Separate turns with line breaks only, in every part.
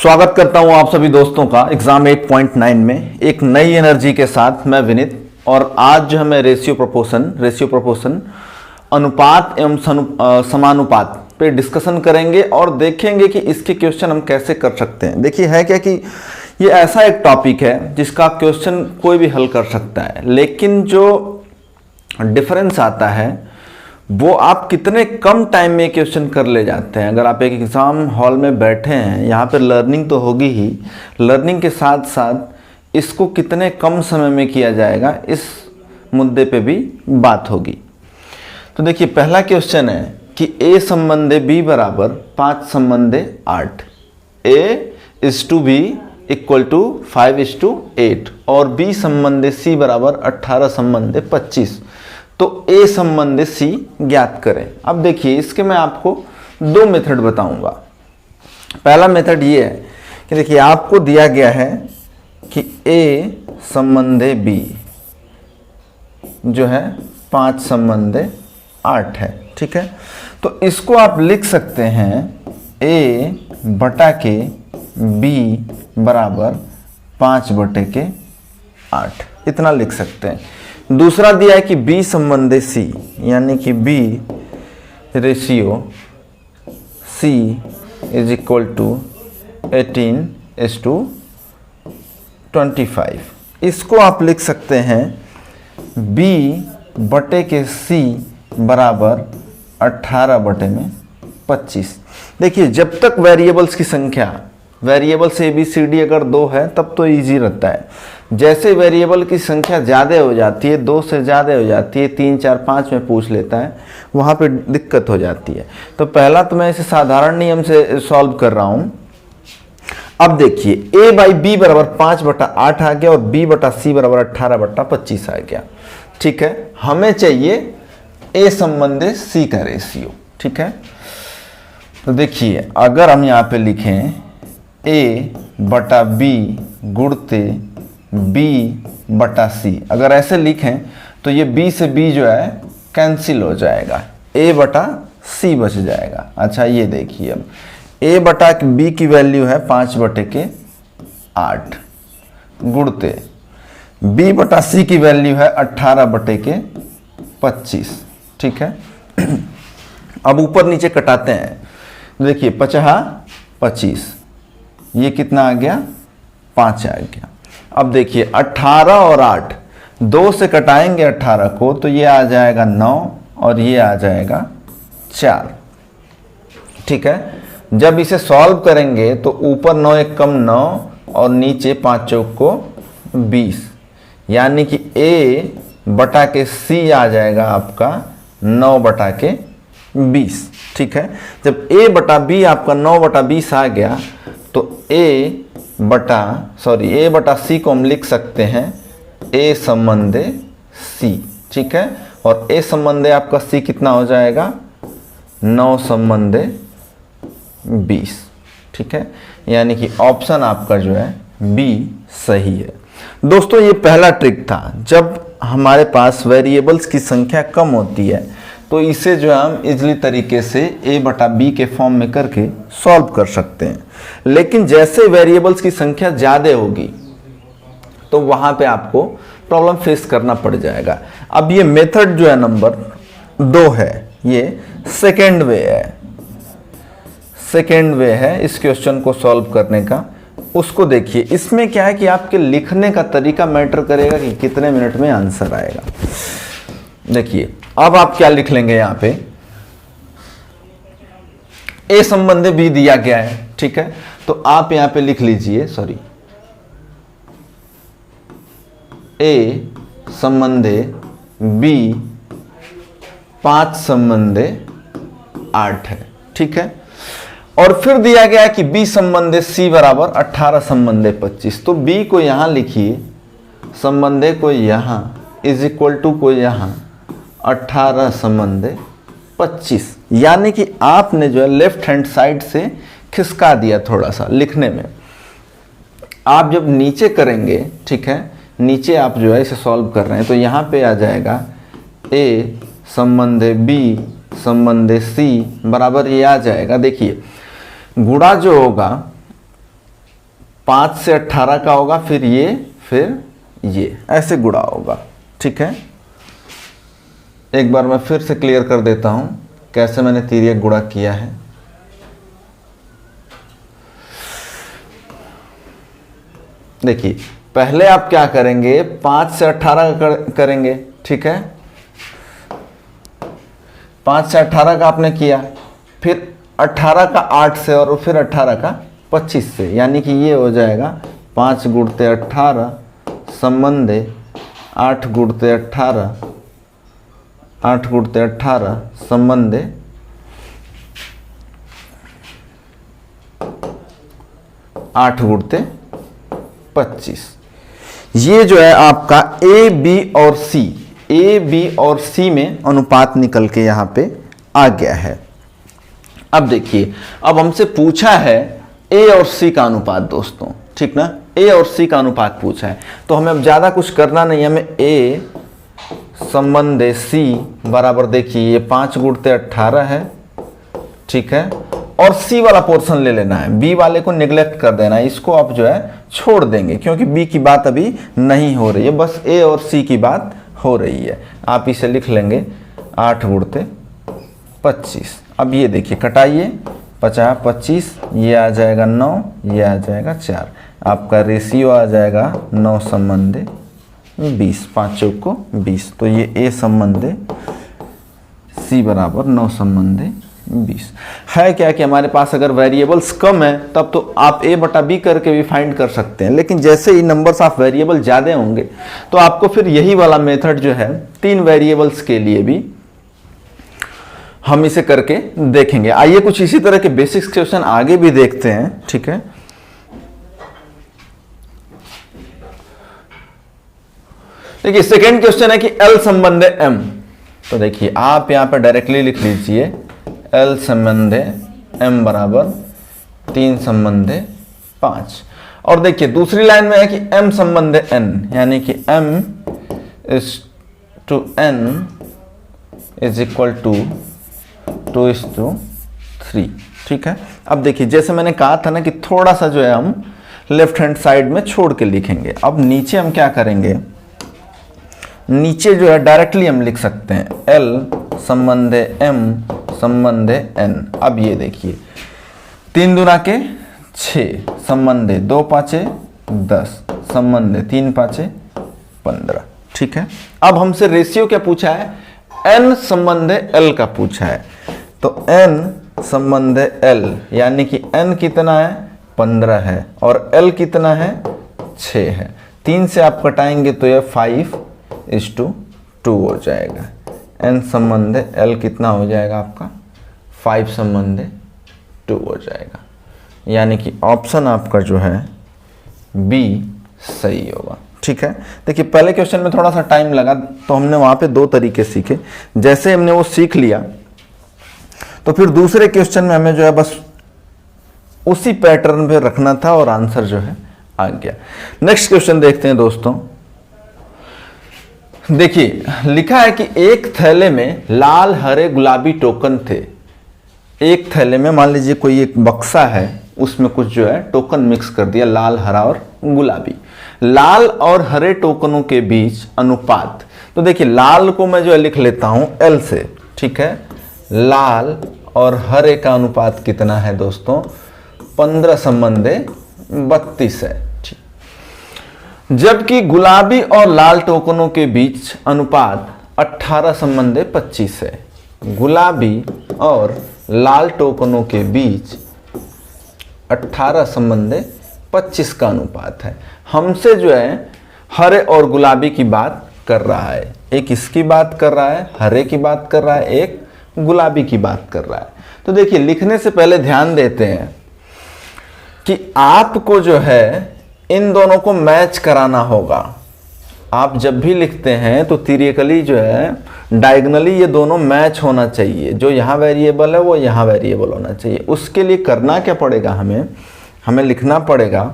स्वागत करता हूं आप सभी दोस्तों का एग्जाम 8.9 में एक नई एनर्जी के साथ। मैं विनीत, और आज जो है मैं रेशियो प्रोपोर्शन अनुपात एवं समानुपात पे डिस्कशन करेंगे और देखेंगे कि इसके क्वेश्चन हम कैसे कर सकते हैं। देखिए है क्या कि ये ऐसा एक टॉपिक है जिसका क्वेश्चन कोई भी हल कर सकता है, लेकिन जो डिफरेंस आता है वो आप कितने कम टाइम में क्वेश्चन कर ले जाते हैं। अगर आप एक एग्ज़ाम हॉल में बैठे हैं, यहाँ पर लर्निंग तो होगी ही, लर्निंग के साथ साथ इसको कितने कम समय में किया जाएगा इस मुद्दे पे भी बात होगी। तो देखिए पहला क्वेश्चन है कि a संबंधे b बराबर 5 संबंधे 8, a/b = 5:8 और b संबंधे c बराबर 18 संबंधे 25। तो a संबंधे c ज्ञात करें। अब देखिए इसके मैं आपको दो मेथड बताऊंगा। पहला मेथड ये है कि देखिए आपको दिया गया है कि a संबंधे b जो है 5 संबंधे 8 है, ठीक है। तो इसको आप लिख सकते हैं a बटा के b बराबर 5/8, इतना लिख सकते हैं। दूसरा दिया है कि b संबंधे c, यानी कि b रेशियो c = 18:25। इसको आप लिख सकते हैं b बटे के c बराबर 18/25। देखिए जब तक वेरिएबल्स की संख्या, variables A B C D अगर 2 है तब तो इजी रहता है। जैसे वेरिएबल की संख्या ज़्यादा हो जाती है, 2 से ज़्यादा हो जाती है, 3 4 5 में पूछ लेता है, वहाँ पे दिक्कत हो जाती है। तो पहला तो मैं इसे साधारण नियम से सॉल्व कर रहा हूँ। अब देखिए a/b बराबर 5/8 आ गया और b/c बराबर 18/25 आ गया, ठीक है। हमें चाहिए a संबंधे c का रेशियो, ठीक है। तो देखिए अगर हम यहाँ पे लिखें a/b गुणते b/c, अगर ऐसे लिखें तो ये b से b जो है कैंसिल हो जाएगा, a/c बच जाएगा। अच्छा ये देखिए अब a/b की वैल्यू है 5/8 गुणते b/c की वैल्यू है 18/25, ठीक है। अब ऊपर नीचे कटाते हैं। देखिए 50/25, ये कितना आ गया 5 आ गया। अब देखिए 18 और 8, 2 से कटाएंगे 18 को तो ये आ जाएगा 9 और ये आ जाएगा 4, ठीक है। जब इसे सॉल्व करेंगे तो ऊपर 9 1 कम 9 और नीचे 5 चौक को 20, यानी कि a बटा के c आ जाएगा आपका 9/20, ठीक है। जब a/b आपका 9/20 आ गया तो a/c को हम लिख सकते हैं a संबंधे c, ठीक है। और a संबंधे आपका c कितना हो जाएगा 9 संबंधे 20, ठीक है। यानी कि ऑप्शन आपका जो है b सही है। दोस्तों ये पहला ट्रिक था, जब हमारे पास वेरिएबल्स की संख्या कम होती है तो इसे जो है हम इजली तरीके से a/b के फॉर्म में करके सॉल्व कर सकते हैं। लेकिन जैसे वेरिएबल्स की संख्या ज़्यादा होगी तो वहाँ पे आपको प्रॉब्लम फेस करना पड़ जाएगा। अब ये मेथड जो है नंबर 2 है, ये सेकेंड वे है इस क्वेश्चन को सॉल्व करने का। उसको देखिए, इसमें क्या है कि आपके लिखने का तरीका मैटर करेगा कि कितने मिनट में आंसर आएगा। देखिए अब आप क्या लिख लेंगे, यहाँ पे a संबंधे b दिया गया है, ठीक है। तो आप यहाँ पे लिख लीजिए, a संबंधे b 5 संबंधे 8 है, ठीक है। और फिर दिया गया है कि b संबंधे c बराबर 18 संबंधे 25। तो b को यहाँ लिखिए, संबंधे को यहाँ, = को यहाँ, 18 संबंधे 25, यानी कि आपने जो है लेफ्ट हैंड साइड से खिसका दिया थोड़ा सा लिखने में। आप जब नीचे करेंगे, ठीक है, नीचे आप जो है इसे सॉल्व कर रहे हैं तो यहाँ पे आ जाएगा a संबंधे b संबंधे c बराबर ये आ जाएगा। देखिए गुणा जो होगा 5 से 18 का होगा, फिर ये ऐसे गुणा होगा। ठीक है, एक बार मैं फिर से क्लियर कर देता हूं कैसे मैंने तिर्यक गुणा किया है। देखिए, पहले आप क्या करेंगे, 5 से 18 करेंगे। ठीक है, 5 से 18 का आपने किया, फिर 18 का 8 से और फिर 18 का 25 से, यानी कि ये हो जाएगा 5 गुणते 18 संबंधे 8 गुणते 18, 8 गुणते 18 संबंधे 8 गुणते 25। ये जो है आपका ए बी और सी, ए बी और सी में अनुपात निकल के यहां पे आ गया है। अब देखिए, अब हमसे पूछा है ए और सी का अनुपात दोस्तों, ठीक ना, ए और सी का अनुपात पूछा है, तो हमें अब ज्यादा कुछ करना नहीं है। हमें ए संबंधे सी बराबर, देखिए ये 5 गुणते 18 है। ठीक है, और सी वाला पोर्शन ले लेना है, बी वाले को निगलेक्ट कर देना है, इसको आप जो है छोड़ देंगे क्योंकि बी की बात अभी नहीं हो रही है, बस ए और सी की बात हो रही है। आप इसे लिख लेंगे 8 गुणते 25। अब ये देखिए कटाइए, 50 25, ये आ जाएगा 9, ये आ जाएगा 4, आपका रेशियो आ जाएगा 9 संबंधे 20, 5 चौक को 20। तो ये ए संबंधे सी बराबर 9 संबंधे 20 है। क्या कि हमारे पास अगर वेरिएबल्स कम है तब तो आप a बटा b करके भी फाइंड कर सकते हैं, लेकिन जैसे ही नंबर्स ऑफ वेरिएबल ज़्यादा होंगे तो आपको फिर यही वाला मेथड जो है 3 वेरिएबल्स के लिए भी हम इसे करके देखेंगे। आइए कुछ इसी तरह के बेसिक्स क्वेश्चन आगे भी देखते हैं। ठीक है, देखिए सेकेंड क्वेश्चन है कि L संबंधे M। तो देखिए आप यहां पर डायरेक्टली लिख लीजिए L संबंधे M बराबर 3 संबंधे 5। और देखिए दूसरी लाइन में है कि M संबंधे N, यानी कि M is to N is equal to 2:3। ठीक है, अब देखिए जैसे मैंने कहा था ना कि थोड़ा सा जो है हम लेफ्ट हैंड साइड में छोड़ के लिखेंगे। अब नीचे हम क्या करेंगे, नीचे जो है डायरेक्टली हम लिख सकते हैं L संबंधे M संबंधे N। अब ये देखिए 3 दूना के 6 संबंधे 2 पाँचे 10 संबंधे 3 पाँचे 15। ठीक है, अब हमसे रेशियो क्या पूछा है, N संबंधे L का पूछा है। तो N संबंधे L, यानी कि N कितना है 15 है और L कितना है 6 है। 3 से आप कटाएंगे तो यह 5:2 हो जाएगा। N संबंधे L कितना हो जाएगा आपका 5 संबंधे 2 हो जाएगा, यानी कि ऑप्शन आपका जो है B सही होगा। ठीक है, देखिए पहले क्वेश्चन में थोड़ा सा टाइम लगा तो हमने वहां पे 2 तरीके सीखे, जैसे हमने वो सीख लिया तो फिर दूसरे क्वेश्चन में हमें जो है बस उसी पैटर्न पे रखना था और आंसर जो है आ गया। नेक्स्ट क्वेश्चन देखते हैं दोस्तों। देखिए लिखा है कि एक थैले में लाल हरे गुलाबी टोकन थे। एक थैले में मान लीजिए कोई एक बक्सा है, उसमें कुछ जो है टोकन मिक्स कर दिया, लाल हरा और गुलाबी। लाल और हरे टोकनों के बीच अनुपात, तो देखिए लाल को मैं जो है लिख लेता हूं L से। ठीक है, लाल और हरे का अनुपात कितना है दोस्तों 15 संबंधे 32 है। जबकि गुलाबी और लाल टोकनों के बीच अनुपात 18 संबंधे 25 है। गुलाबी और लाल टोकनों के बीच 18 संबंधे 25 का अनुपात है। हमसे जो है हरे और गुलाबी की बात कर रहा है, एक इसकी बात कर रहा है, हरे की बात कर रहा है, एक गुलाबी की बात कर रहा है। तो देखिए लिखने से पहले ध्यान देते हैं कि आपको जो है इन दोनों को मैच कराना होगा। आप जब भी लिखते हैं तो थियरिटिकली जो है डायगोनली ये दोनों मैच होना चाहिए, जो यहाँ वेरिएबल है वो यहाँ वेरिएबल होना चाहिए। उसके लिए करना क्या पड़ेगा, हमें लिखना पड़ेगा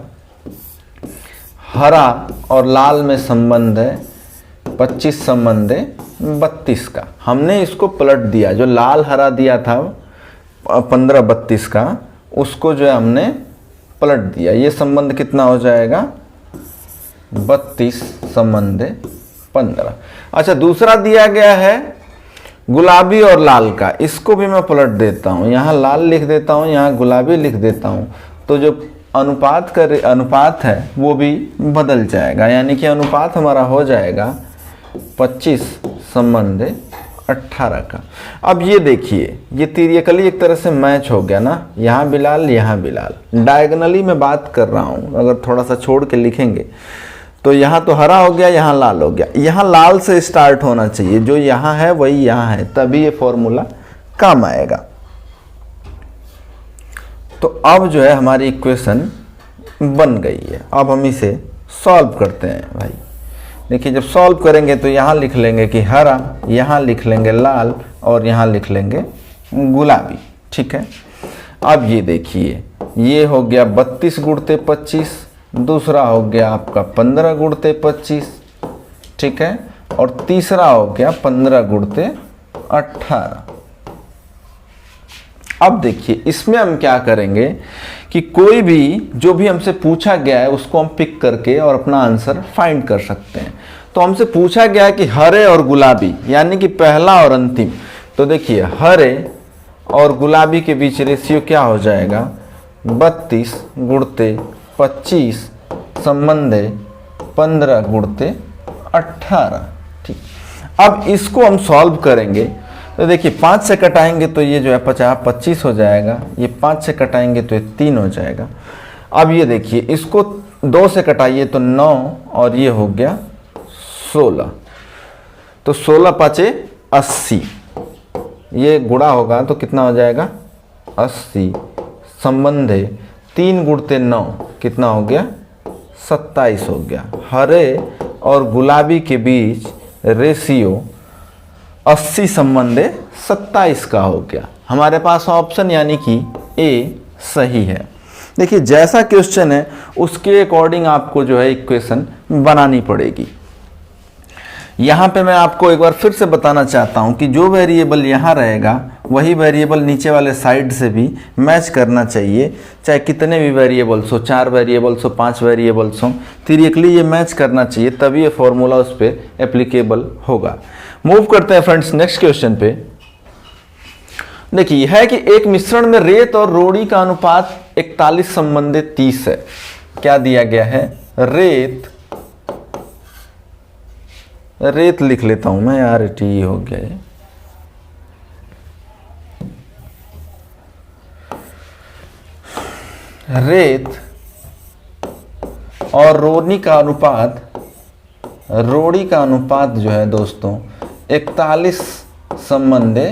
हरा और लाल में संबंध है 25 संबंध है 32 का। हमने इसको पलट दिया, जो लाल हरा दिया था 15 32 का, उसको जो है हमने पलट दिया, ये संबंध कितना हो जाएगा 32 संबंध 15। अच्छा, दूसरा दिया गया है गुलाबी और लाल का, इसको भी मैं पलट देता हूँ, यहाँ लाल लिख देता हूँ, यहाँ गुलाबी लिख देता हूँ, तो जो अनुपात है वो भी बदल जाएगा, यानी कि अनुपात हमारा हो जाएगा 25 संबंध 18 का। अब ये देखिए, ये तिर्यकली एक तरह से मैच हो गया ना, यहाँ भी लाल यहाँ भी लाल। डायगनली मैं बात कर रहा हूँ, अगर थोड़ा सा छोड़ के लिखेंगे तो यहाँ तो हरा हो गया, यहाँ लाल हो गया, यहाँ लाल से स्टार्ट होना चाहिए, जो यहाँ है वही यहाँ है, तभी ये फॉर्मूला काम आएगा। तो अब जो है हमारी इक्वेशन बन गई है। अब हम इसे सॉल्व करते हैं भाई। देखिए, जब सॉल्व करेंगे तो यहाँ लिख लेंगे कि हरा, यहाँ लिख लेंगे लाल और यहाँ लिख लेंगे गुलाबी। ठीक है, अब ये देखिए, ये हो गया 32 गुणते 25, दूसरा हो गया आपका 15 गुणते 25, ठीक है, और तीसरा हो गया 15 गुणते 18। अब देखिए, इसमें हम क्या करेंगे कि कोई भी जो भी हमसे पूछा गया है उसको हम पिक करके और अपना आंसर फाइंड कर सकते हैं। तो हमसे पूछा गया है कि हरे और गुलाबी, यानी कि पहला और अंतिम। तो देखिए, हरे और गुलाबी के बीच रेशियो क्या हो जाएगा 32 गुणते 25 संबंधे 15 गुणते 18। ठीक, अब इसको हम सॉल्व करेंगे तो देखिए, 5 से कटाएंगे तो ये जो है 25 हो जाएगा, ये 5 से कटाएंगे तो ये 3 हो जाएगा। अब ये देखिए, इसको 2 से कटाइए तो 9 और ये हो गया 16, तो 16 5 80, ये गुणा होगा तो कितना हो जाएगा 80 संबंधे 3 गुणते 9 कितना हो गया 27 हो गया। हरे और गुलाबी के बीच रेशियो 80 संबंधे 27 का हो गया। हमारे पास ऑप्शन यानी कि ए सही है। देखिए, जैसा क्वेश्चन है उसके अकॉर्डिंग आपको जो है इक्वेशन बनानी पड़ेगी। यहाँ पे मैं आपको एक बार फिर से बताना चाहता हूँ कि जो वेरिएबल यहाँ रहेगा वही वेरिएबल नीचे वाले साइड से भी मैच करना चाहिए, चाहे कितने भी वेरिएबल्स हो, 4 वेरिएबल्स हो, 5 वेरिएबल्स हो, थियरिटिकली ये मैच करना चाहिए, तभी ये फॉर्मूला उस पर एप्लीकेबल होगा। मूव करते हैं फ्रेंड्स नेक्स्ट क्वेश्चन पे। देखिए, है कि एक मिश्रण में रेत और रोड़ी का अनुपात 41 संबंधे 30 है। क्या दिया गया है, रेत लिख लेता हूं मैं यार, टी हो गया है। रेत और रोड़ी का अनुपात जो है दोस्तों 41 संबंधे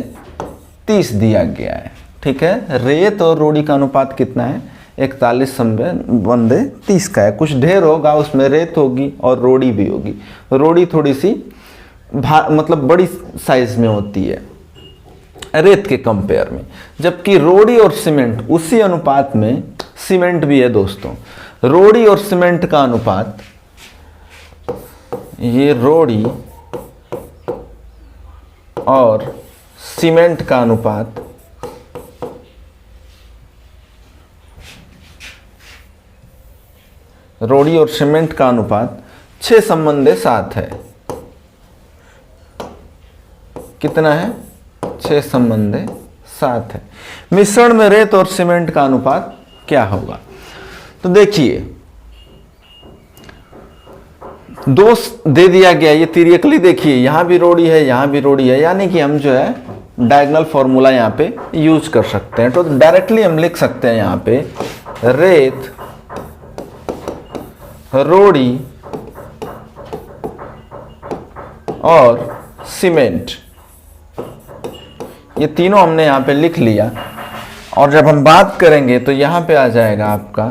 30 दिया गया है। ठीक है, रेत और रोड़ी का अनुपात कितना है 41 संबंधे 30 का है। कुछ ढेर होगा, उसमें रेत होगी और रोड़ी भी होगी। रोड़ी थोड़ी सी मतलब बड़ी साइज में होती है रेत के कंपेयर में, जबकि रोड़ी और सीमेंट उसी अनुपात में सीमेंट भी है दोस्तों। रोड़ी और सीमेंट का अनुपात, ये रोड़ी और सीमेंट का अनुपात रोड़ी और सीमेंट का अनुपात 6 संबंधे 7 है। कितना है 6 संबंधे 7 है। मिश्रण में रेत और सीमेंट का अनुपात क्या होगा, तो देखिए 2 दे दिया गया, ये तिर्यकली देखिए, यहां भी रोड़ी है यहां भी रोड़ी है, यानी कि हम जो है डायगोनल फॉर्मूला यहां पे यूज कर सकते हैं। तो डायरेक्टली हम लिख सकते हैं यहां पे रेत, रोड़ी और सीमेंट, ये तीनों हमने यहां पे लिख लिया। और जब हम बात करेंगे तो यहां पे आ जाएगा आपका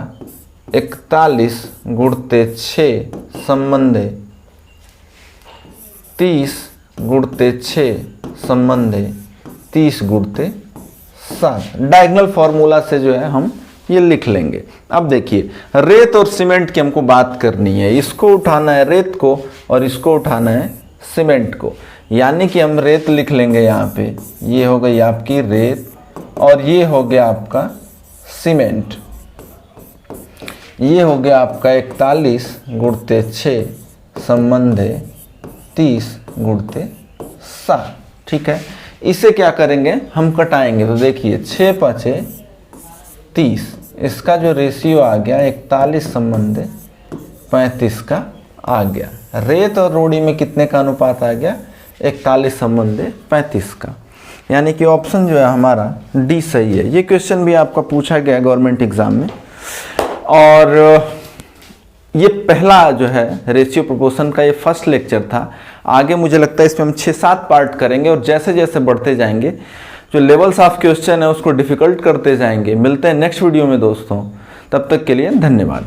41 गुणते 6 संबंधे 30 गुणते 6 संबंधे 30 गुणते 7। डायगोनल फॉर्मूला से जो है हम ये लिख लेंगे। अब देखिए, रेत और सीमेंट की हमको बात करनी है, इसको उठाना है रेत को और इसको उठाना है सीमेंट को, यानी कि हम रेत लिख लेंगे यहाँ पे, ये हो गई आपकी रेत और ये हो गया आपका सीमेंट। ये हो गया आपका 41 गुणते 6 संबंधे 30 गुणते 7। ठीक है, इसे क्या करेंगे हम कटाएंगे। तो देखिए 6 5 30, इसका जो रेशियो आ गया 41 संबंधे 35 का आ गया। रेत और रोड़ी में कितने का अनुपात आ गया? 41 संबंधे 35 का। यानी कि ऑप्शन जो है हमारा डी सही है। ये क्वेश्चन भी आपका पूछा गया गवर्नमेंट एग्जाम में। और ये पहला जो है रेशियो प्रोपोर्शन का ये फर्स्ट लेक्चर था। आगे मुझे लगता है इसमें हम 6-7 पार्ट करेंगे और जैसे जैसे बढ़ते जाएंगे जो लेवल्स ऑफ क्वेश्चन है उसको डिफिकल्ट करते जाएंगे। मिलते हैं नेक्स्ट वीडियो में दोस्तों, तब तक के लिए धन्यवाद।